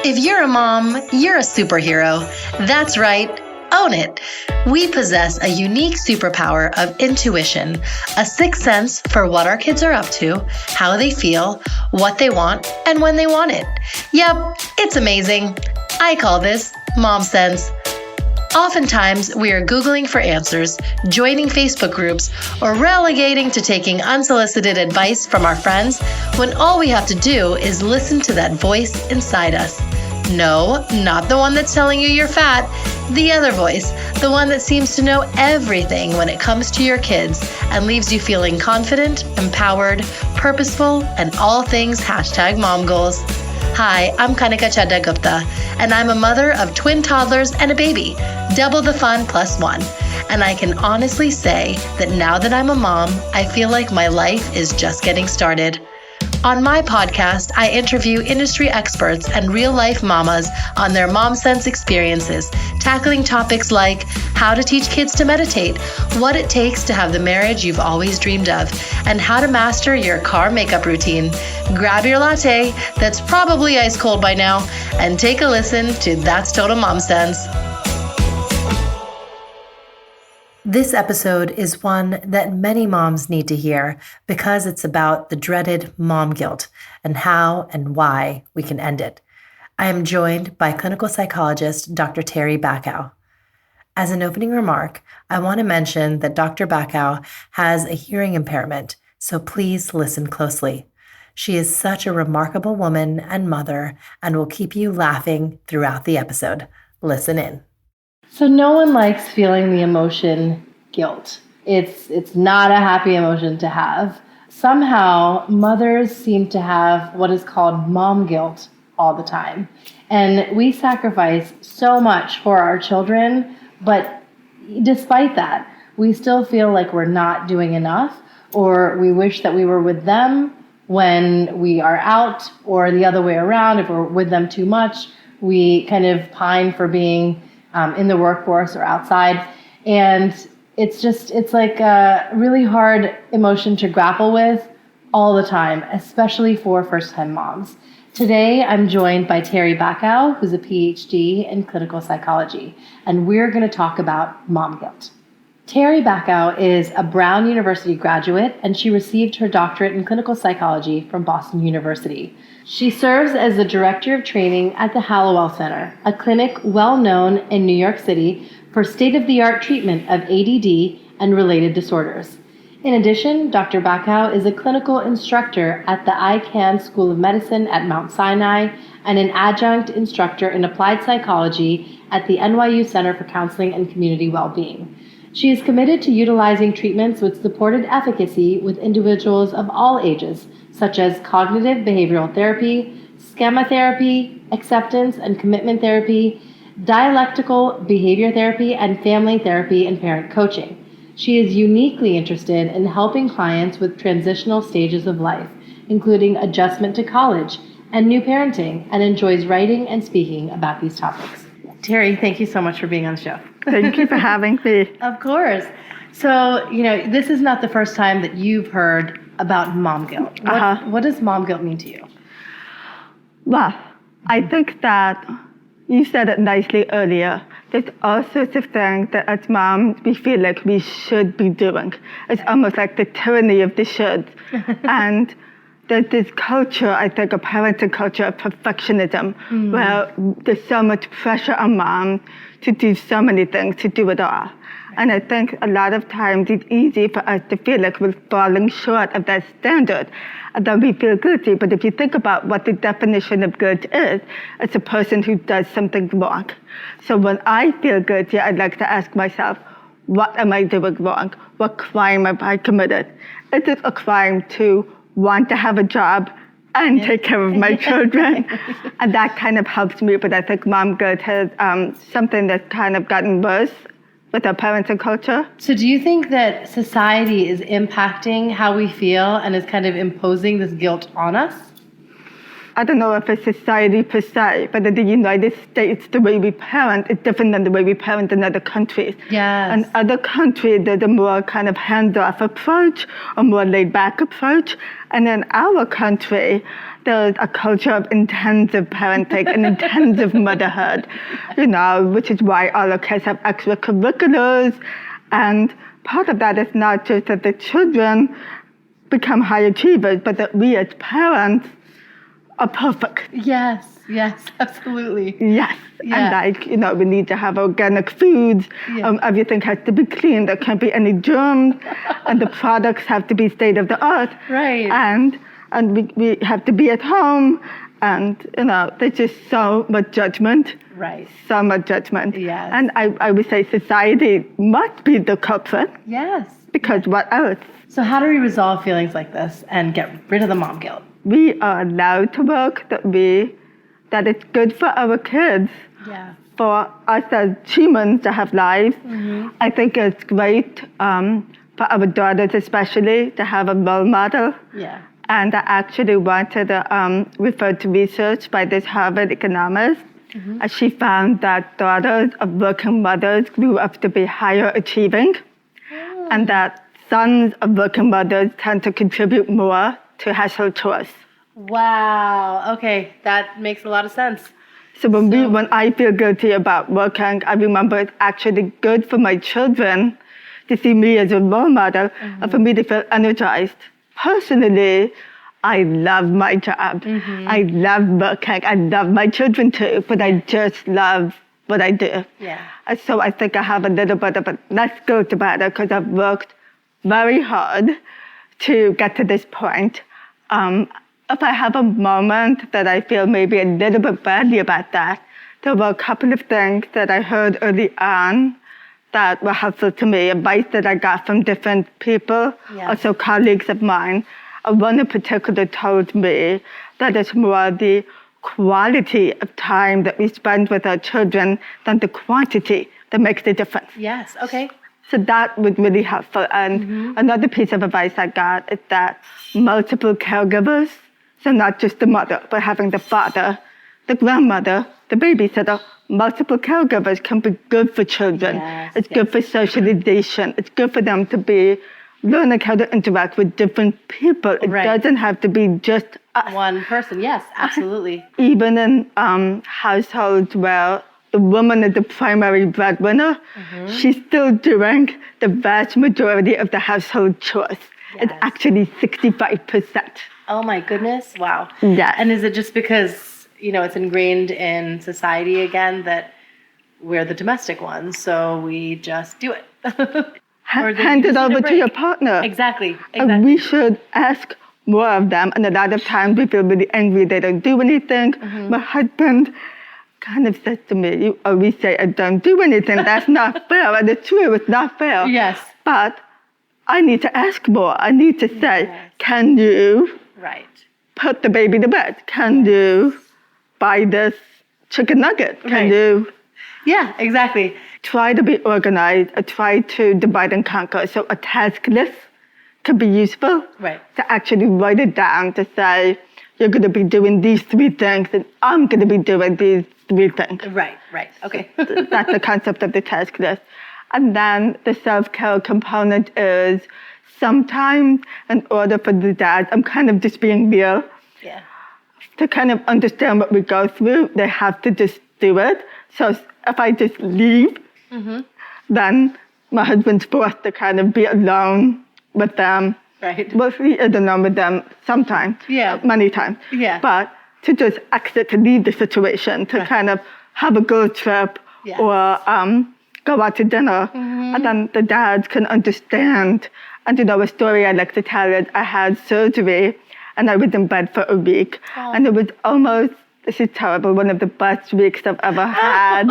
If you're a mom, you're a superhero. That's right. Own it. We possess a unique superpower of intuition, a sixth sense for what our kids are up to, how they feel, what they want, and when they want it. Yep, it's amazing. I call this mom sense. Oftentimes, we are Googling for answers, joining Facebook groups, or relegating to taking unsolicited advice from our friends when all we have to do is listen to that voice inside us. No, not the one that's telling you you're fat. The other voice, the one that seems to know everything when it comes to your kids and leaves you feeling confident, empowered, purposeful, and all things #mom goals. Hi, I'm Kanika Chadda Gupta, and I'm a mother of twin toddlers and a baby, double the fun plus one. And I can honestly say that now that I'm a mom, I feel like my life is just getting started. On my podcast, I interview industry experts and real-life mamas on their mom sense experiences, tackling topics like how to teach kids to meditate, what it takes to have the marriage you've always dreamed of, and how to master your car makeup routine. Grab your latte, that's probably ice cold by now, and take a listen to That's Total Mom Sense. This episode is one that many moms need to hear because it's about the dreaded mom guilt and how and why we can end it. I am joined by clinical psychologist Dr. Terri Bacow. As an opening remark, I want to mention that Dr. Bacow has a hearing impairment, so please listen closely. She is such a remarkable woman and mother and will keep you laughing throughout the episode. Listen in. So no one likes feeling the emotion guilt. It's not a happy emotion to have. Somehow, mothers seem to have what is called mom guilt all the time. And we sacrifice so much for our children, but despite that, we still feel like we're not doing enough, or we wish that we were with them when we are out, or the other way around. If we're with them too much, we kind of pine for being in the workforce or outside. And it's like a really hard emotion to grapple with all the time, especially for first-time moms. Today, I'm joined by Terri Bacow, who's a PhD in clinical psychology, and we're going to talk about mom guilt. Terri Bacow is a Brown University graduate, and she received her doctorate in clinical psychology from Boston University. She serves as the director of training at the Hallowell Center, a clinic well known in New York City for state-of-the-art treatment of ADD and related disorders. In addition, Dr. Bacow is a clinical instructor at the Icahn School of Medicine at Mount Sinai and an adjunct instructor in applied psychology at the NYU Center for Counseling and Community Wellbeing. She is committed to utilizing treatments with supported efficacy with individuals of all ages, such as cognitive behavioral therapy, schema therapy, acceptance and commitment therapy, dialectical behavior therapy, and family therapy and parent coaching. She is uniquely interested in helping clients with transitional stages of life, including adjustment to college and new parenting, and enjoys writing and speaking about these topics. Terri, thank you so much for being on the show. Thank you for having me. Of course. So, this is not the first time that you've heard about mom guilt. What does mom guilt mean to you? Well, I think that you said it nicely earlier. There's all sorts of things that as moms we feel like we should be doing. It's almost like the tyranny of the should. And there's this culture, I think, a parenting culture of perfectionism, where there's so much pressure on moms to do so many things, to do it all. And I think a lot of times it's easy for us to feel like we're falling short of that standard, and then we feel guilty. But if you think about what the definition of guilt is, it's a person who does something wrong. So when I feel guilty, I'd like to ask myself, what am I doing wrong? What crime have I committed? Is it a crime to want to have a job and take care of my children? And that kind of helps me, but I think mom guilt has something that's kind of gotten worse with our parenting culture. So do you think that society is impacting how we feel and is kind of imposing this guilt on us? I don't know if it's society per se, but in the United States, the way we parent is different than the way we parent in other countries. Yes. In other countries, there's a more kind of hands-off approach, a more laid-back approach. And in our country, there's a culture of intensive parenting and intensive motherhood, which is why all our kids have extracurriculars. And part of that is not just that the children become high achievers, but that we as parents are perfect. Yes, absolutely. Yes, Yeah. and we need to have organic foods. Yeah. Everything has to be clean. There can't be any germs, and the products have to be state of the art. Right. And we have to be at home, and there's just so much judgment. Right. So much judgment. Yes. And I would say society must be the culprit. Yes. Because what else? So how do we resolve feelings like this and get rid of the mom guilt? We are allowed to work that it's good for our kids, Yeah. for us as humans to have lives. Mm-hmm. I think it's great for our daughters especially to have a role model. Yeah. And I actually wanted to refer to research by this Harvard economist. Mm-hmm. She found that daughters of working mothers grew up to be higher achieving, and that sons of working mothers tend to contribute more to household chores. Wow. Okay, that makes a lot of sense. So when I feel guilty about working, I remember it's actually good for my children to see me as a role model, and for me to feel energized. Personally, I love my job. Mm-hmm. I love working. I love my children too, but I just love what I do. Yeah. And so I think I have a little bit of a less guilt about it because I've worked very hard to get to this point. If I have a moment that I feel maybe a little bit badly about that, there were a couple of things that I heard early on that were helpful to me, advice that I got from different people, also colleagues of mine. One in particular told me that it's more the quality of time that we spend with our children than the quantity that makes the difference. Yes, okay. So that was really helpful. And another piece of advice I got is that multiple caregivers, so not just the mother, but having the father, the grandmother, the babysitter, multiple caregivers can be good for children. It's good for socialization. It's good for them to be learning how to interact with different people. It doesn't have to be just us. One person, yes, absolutely. Even in households where the woman is the primary breadwinner, she's still doing the vast majority of the household chores. It's actually 65%. Oh my goodness, wow. Yes. And is it just because, it's ingrained in society again that we're the domestic ones, so we just do it? Hand it over to your partner. Exactly. And we should ask more of them. And a lot of times we feel really angry they don't do anything. My husband kind of says to me, you always say, I don't do anything. That's not fair. And it's true, it's not fair. Yes. But I need to ask more. I need to say, can you put the baby to bed? Can you buy this chicken nugget? Can you? Yeah, exactly. Try to be organized, try to divide and conquer. So a task list can be useful. To actually write it down to say, you're going to be doing these 3 things and I'm going to be doing these 3 things. Right. Okay. That's the concept of the task list. And then the self-care component is sometimes in order for the dad, I'm kind of just being real. Yeah. To kind of understand what we go through, they have to just do it. So if I just leave, then my husband's forced to kind of be alone with them. Well, he is alone with them sometimes, many times. But to just exit, to leave the situation, to kind of have a good trip or go out to dinner, and then the dads can understand. And a story I like to tell is I had surgery and I was in bed for a week, and it was almost, this is terrible, one of the best weeks I've ever had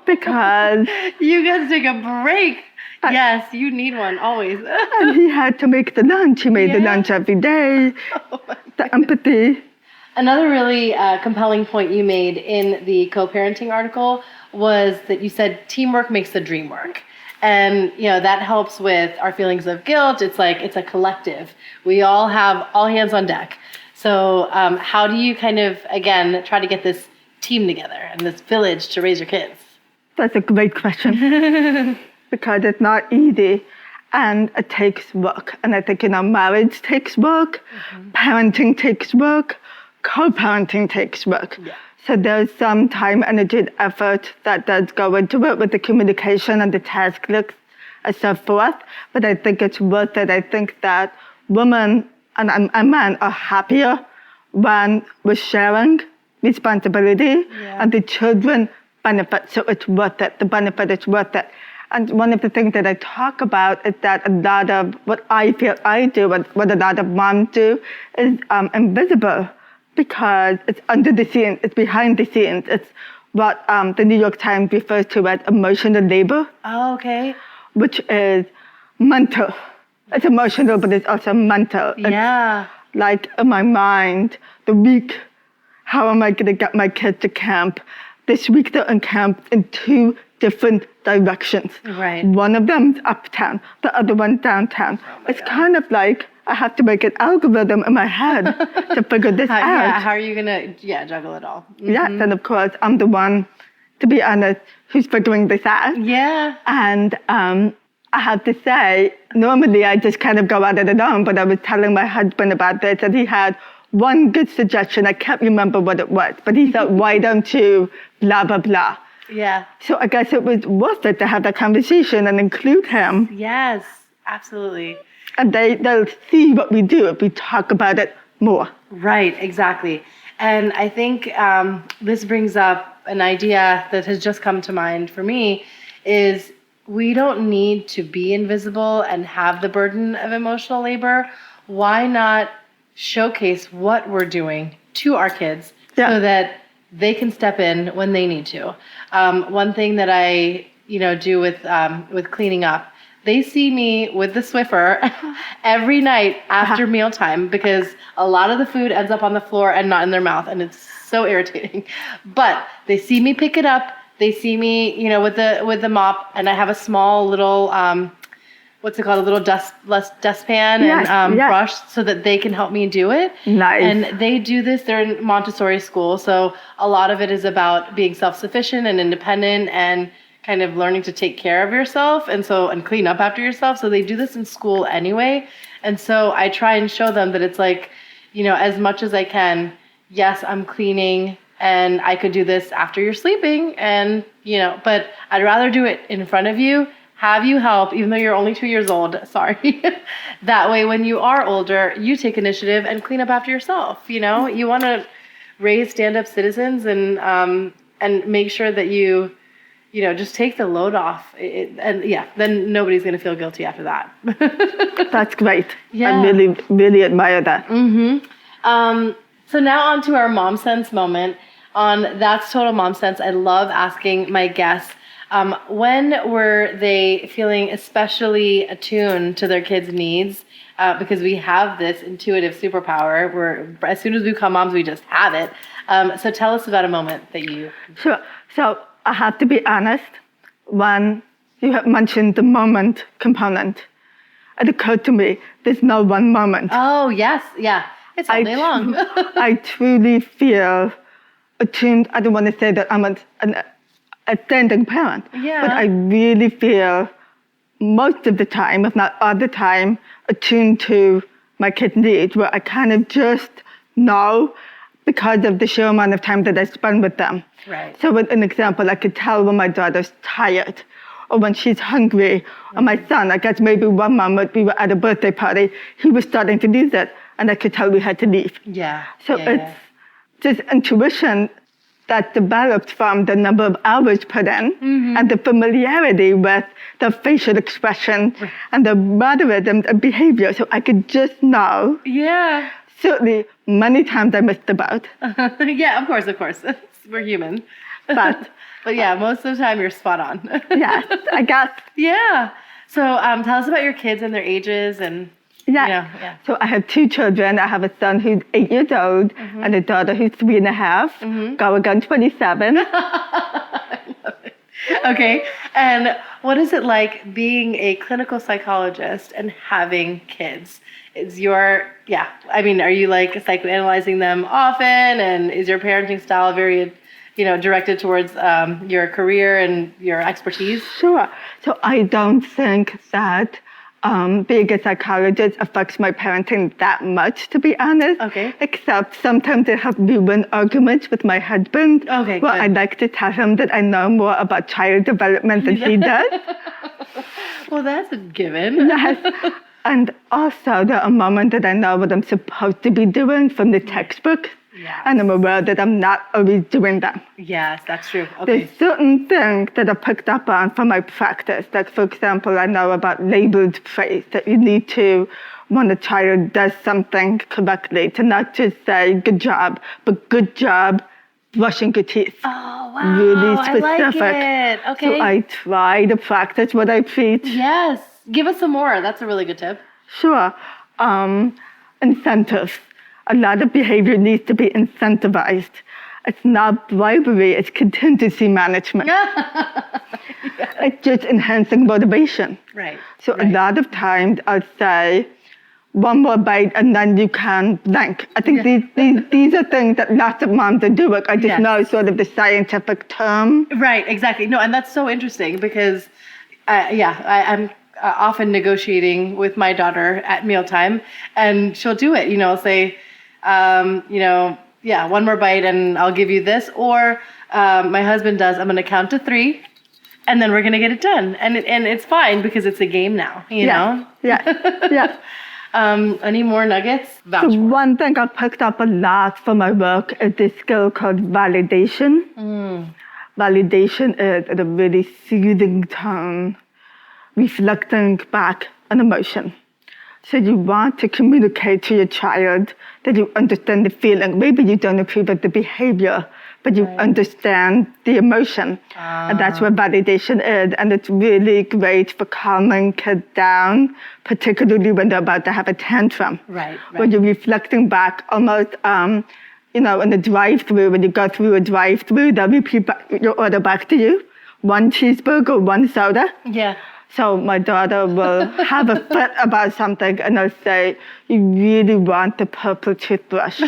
because... You got to take a break. Yes, you need one, always. And he had to make the lunch. He made the lunch every day. The empathy. Another really compelling point you made in the co-parenting article was that you said teamwork makes the dream work. And, that helps with our feelings of guilt. It's like, it's a collective. We all have all hands on deck. So how do you kind of, again, try to get this team together and this village to raise your kids? That's a great question because it's not easy and it takes work. And I think, marriage takes work, parenting takes work, co-parenting takes work. Yeah. So there's some time, energy, and effort that does go into it with the communication and the task lists and so forth. But I think it's worth it. I think that women and men are happier when we're sharing responsibility and the children benefit. So it's worth it. The benefit is worth it. And one of the things that I talk about is that a lot of what I feel I do, what a lot of moms do, is invisible because it's under the scenes, it's behind the scenes. It's what the New York Times refers to as emotional labor. Oh, okay. Which is mental. It's emotional, but it's also mental. Yeah. It's like in my mind, the week, how am I going to get my kids to camp? This week they're in camp in 2 different directions. Right. One of them's uptown, the other one's downtown. It's kind of like I have to make an algorithm in my head to figure this out. Yeah, how are you going to juggle it all? Yes, and of course, I'm the one, to be honest, who's figuring this out. Yeah. And I have to say, normally I just kind of go at it alone, but I was telling my husband about this, and he had one good suggestion. I can't remember what it was, but he said, why don't you blah, blah, blah. Yeah. So I guess it was worth it to have that conversation and include him. Yes, absolutely. And they'll see what we do if we talk about it more. Right, exactly. And I think this brings up an idea that has just come to mind for me is we don't need to be invisible and have the burden of emotional labor. Why not showcase what we're doing to our kids so that they can step in when they need to? One thing that I do with cleaning up, they see me with the Swiffer every night after mealtime because a lot of the food ends up on the floor and not in their mouth, and it's so irritating. But they see me pick it up. They see me, with the mop, and I have a small little, what's it called, a little dustpan and brush so that they can help me do it. Nice. And they do this. They're in Montessori school, so a lot of it is about being self-sufficient and independent and kind of learning to take care of yourself and clean up after yourself. So they do this in school anyway. And so I try and show them that it's like, as much as I can, yes, I'm cleaning and I could do this after you're sleeping and, but I'd rather do it in front of you, have you help, even though you're only 2 years old, sorry. That way, when you are older, you take initiative and clean up after yourself. You want to raise stand-up citizens and make sure that you just take the load off. Then nobody's going to feel guilty after that. That's great. Yeah. I really, really admire that. Mm-hmm. So now on to our Mom Sense moment. On That's Total Mom Sense, I love asking my guests, when were they feeling especially attuned to their kids' needs? Because we have this intuitive superpower where as soon as we become moms, we just have it. So tell us about a moment that you... Sure. So I have to be honest. When you have mentioned the moment component, it occurred to me, there's no one moment. Oh, yes. Yeah. It's all day long. I truly feel attuned. I don't want to say that I'm a standing parent, but I really feel most of the time, if not all the time, attuned to my kids' needs, where I kind of just know because of the sheer amount of time that I spend with them. Right. So with an example, I could tell when my daughter's tired or when she's hungry, or my son, I guess maybe one moment we were at a birthday party, he was starting to lose it, and I could tell we had to leave. Yeah. So it's just intuition that developed from the number of hours put in and the familiarity with the facial expression and the mannerisms and behavior. So I could just know. Yeah. Certainly, many times I missed the boat. Yeah, of course. We're human. But yeah, most of the time you're spot on. Yes, I guess. Yeah. So tell us about your kids and their ages and... Yeah. So I have 2 children. I have a son who's 8 years old and a daughter who's 3.5, going on 27. I love it. Okay. And What is it like being a clinical psychologist and having kids? Are you like psychoanalyzing them often? And is your parenting style very, directed towards your career and your expertise? Sure. So I don't think that being a psychologist affects my parenting that much, to be honest. Okay. Except sometimes I have numerous arguments with my husband. Okay, Well, good. I like to tell him that I know more about child development than he does. Well, that's a given. Yes. And also, there are moments that I know what I'm supposed to be doing from the textbook. Yes. And I'm aware that I'm not always doing them. Yes, that's true. Okay. There's certain things that I picked up on from my practice. Like, for example, I know about labeled phrase that you need to, when a child does something correctly, to not just say good job, but good job brushing your teeth. Oh, wow. Really I specific. like it. Okay. So I try to practice what I preach. Yes. Give us some more. That's a really good tip. Sure. Incentives. A lot of behavior needs to be incentivized. It's not bribery, it's contingency management. It's just enhancing motivation. Right. So a lot of times I'll say, one more bite and then you can blank. I think these are things that lots of moms are doing. I just know sort of the scientific term. Right, exactly. No, and that's so interesting because, I'm often negotiating with my daughter at mealtime, and she'll do it. Say, one more bite and I'll give you this. Or my husband does, I'm going to count to 3 and then we're going to get it done. And it's fine because it's a game now, you know? Yeah. Any more nuggets? So one thing I picked up a lot from my work is this skill called validation. Validation is at a really soothing tone, reflecting back an emotion. So you want to communicate to your child that you understand the feeling. Maybe you don't agree with the behavior, but you understand the emotion. And that's what validation is. And it's really great for calming kids down, particularly when they're about to have a tantrum. Right. When you're reflecting back almost, in the drive-through, when you go through a drive-through, they'll repeat your order back to you. 1 cheeseburger, 1 soda. Yeah. So my daughter will have a fit about something and I'll say, you really want the purple toothbrush.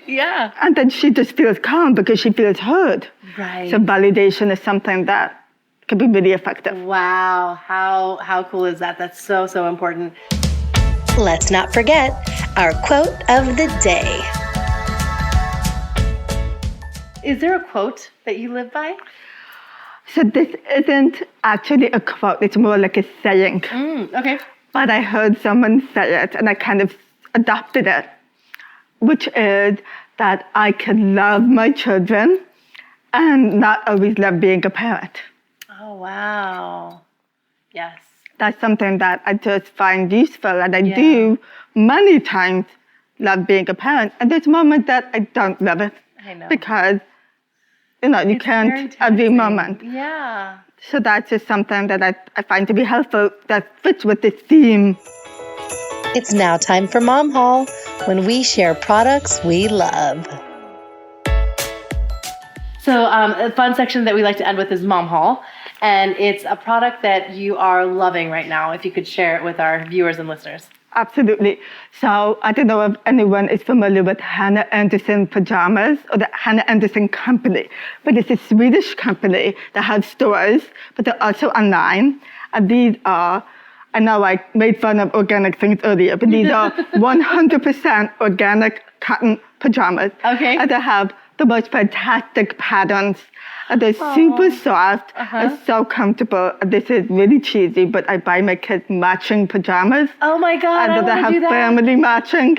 Yeah. And then she just feels calm because she feels heard. Right. So validation is something that can be really effective. Wow. How cool is that? That's so, so important. Let's not forget our quote of the day. Is there a quote that you live by? So this isn't actually a quote, it's more like a saying. Okay. But I heard someone say it and I kind of adopted it, which is that I can love my children and not always love being a parent. Oh, wow. Yes. That's something that I just find useful, and I do many times love being a parent. And there's moments that I don't love it. I know. Because, you can't every moment. Yeah. So that's just something that I find to be helpful that fits with this theme. It's now time for Mom Haul, when we share products we love. So a fun section that we like to end with is Mom Haul. And it's a product that you are loving right now, if you could share it with our viewers and listeners. Absolutely. So I don't know if anyone is familiar with Hanna Andersson pajamas or the Hanna Andersson company, but it's a Swedish company that has stores, but they're also online. And these are, I know I made fun of organic things earlier, but these are 100% organic cotton pajamas. Okay. And they have the most fantastic patterns. And they're super soft and so comfortable. And this is really cheesy, but I buy my kids matching pajamas. Oh my God, and I want to do that. Family matching.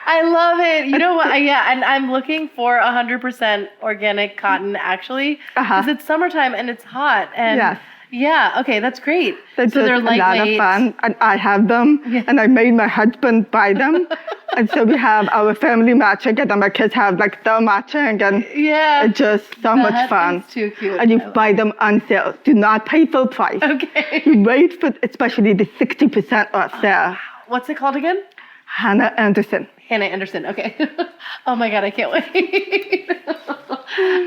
I love it. You know what? Yeah, and I'm looking for 100% organic cotton, actually, because it's summertime and it's hot. And Yes. Yeah, okay, that's great. They're so they're lightweight. a lot of fun, and I have them, and I made my husband buy them. And so we have our family matching, and then my kids have like their matching, and it's just so much fun. That is too cute. And you buy them on sale. Do not pay full price. Okay. You wait for, especially the 60% off there. What's it called again? Hanna Andersson. Hanna Andersson, okay. Oh my God, I can't wait.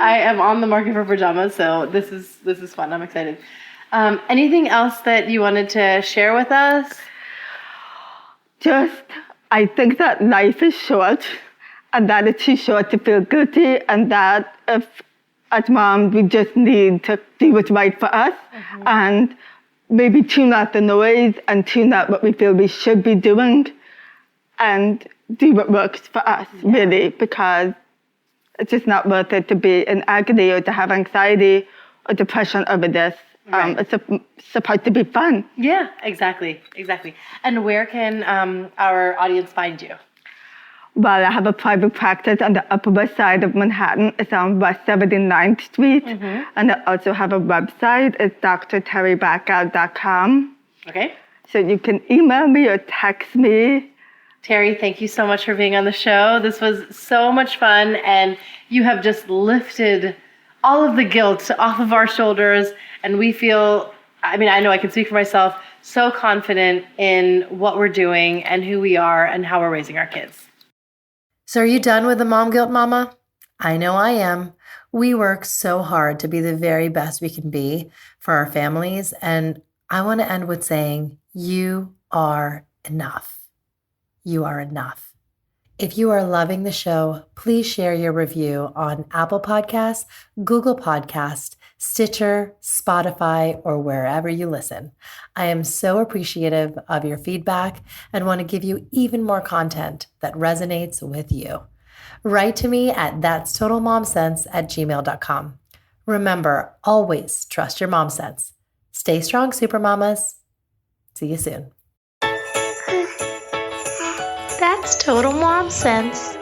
I am on the market for pajamas, so this is fun. I'm excited. Anything else that you wanted to share with us? Just, I think that life is short and that it's too short to feel guilty, and that if, as mom, we just need to do what's right for us and maybe tune out the noise and tune out what we feel we should be doing and do what works for us, really, because it's just not worth it to be in agony or to have anxiety or depression over this. Right. It's supposed to be fun. Yeah, exactly. And where can our audience find you? Well, I have a private practice on the Upper West Side of Manhattan. It's on West 79th Street. And I also have a website. It's drterribacow.com. Okay. So you can email me or text me. Terri, thank you so much for being on the show. This was so much fun, and you have just lifted all of the guilt off of our shoulders, and we feel, I mean, I know I can speak for myself, so confident in what we're doing and who we are and how we're raising our kids. So are you done with the mom guilt, Mama? I know I am. We work so hard to be the very best we can be for our families, and I want to end with saying, you are enough. You are enough. If you are loving the show, please share your review on Apple Podcasts, Google Podcasts, Stitcher, Spotify, or wherever you listen. I am so appreciative of your feedback and want to give you even more content that resonates with you. Write to me at that'stotalmomsense@gmail.com. Remember, always trust your mom sense. Stay strong, Supermamas. See you soon. That's total mom sense.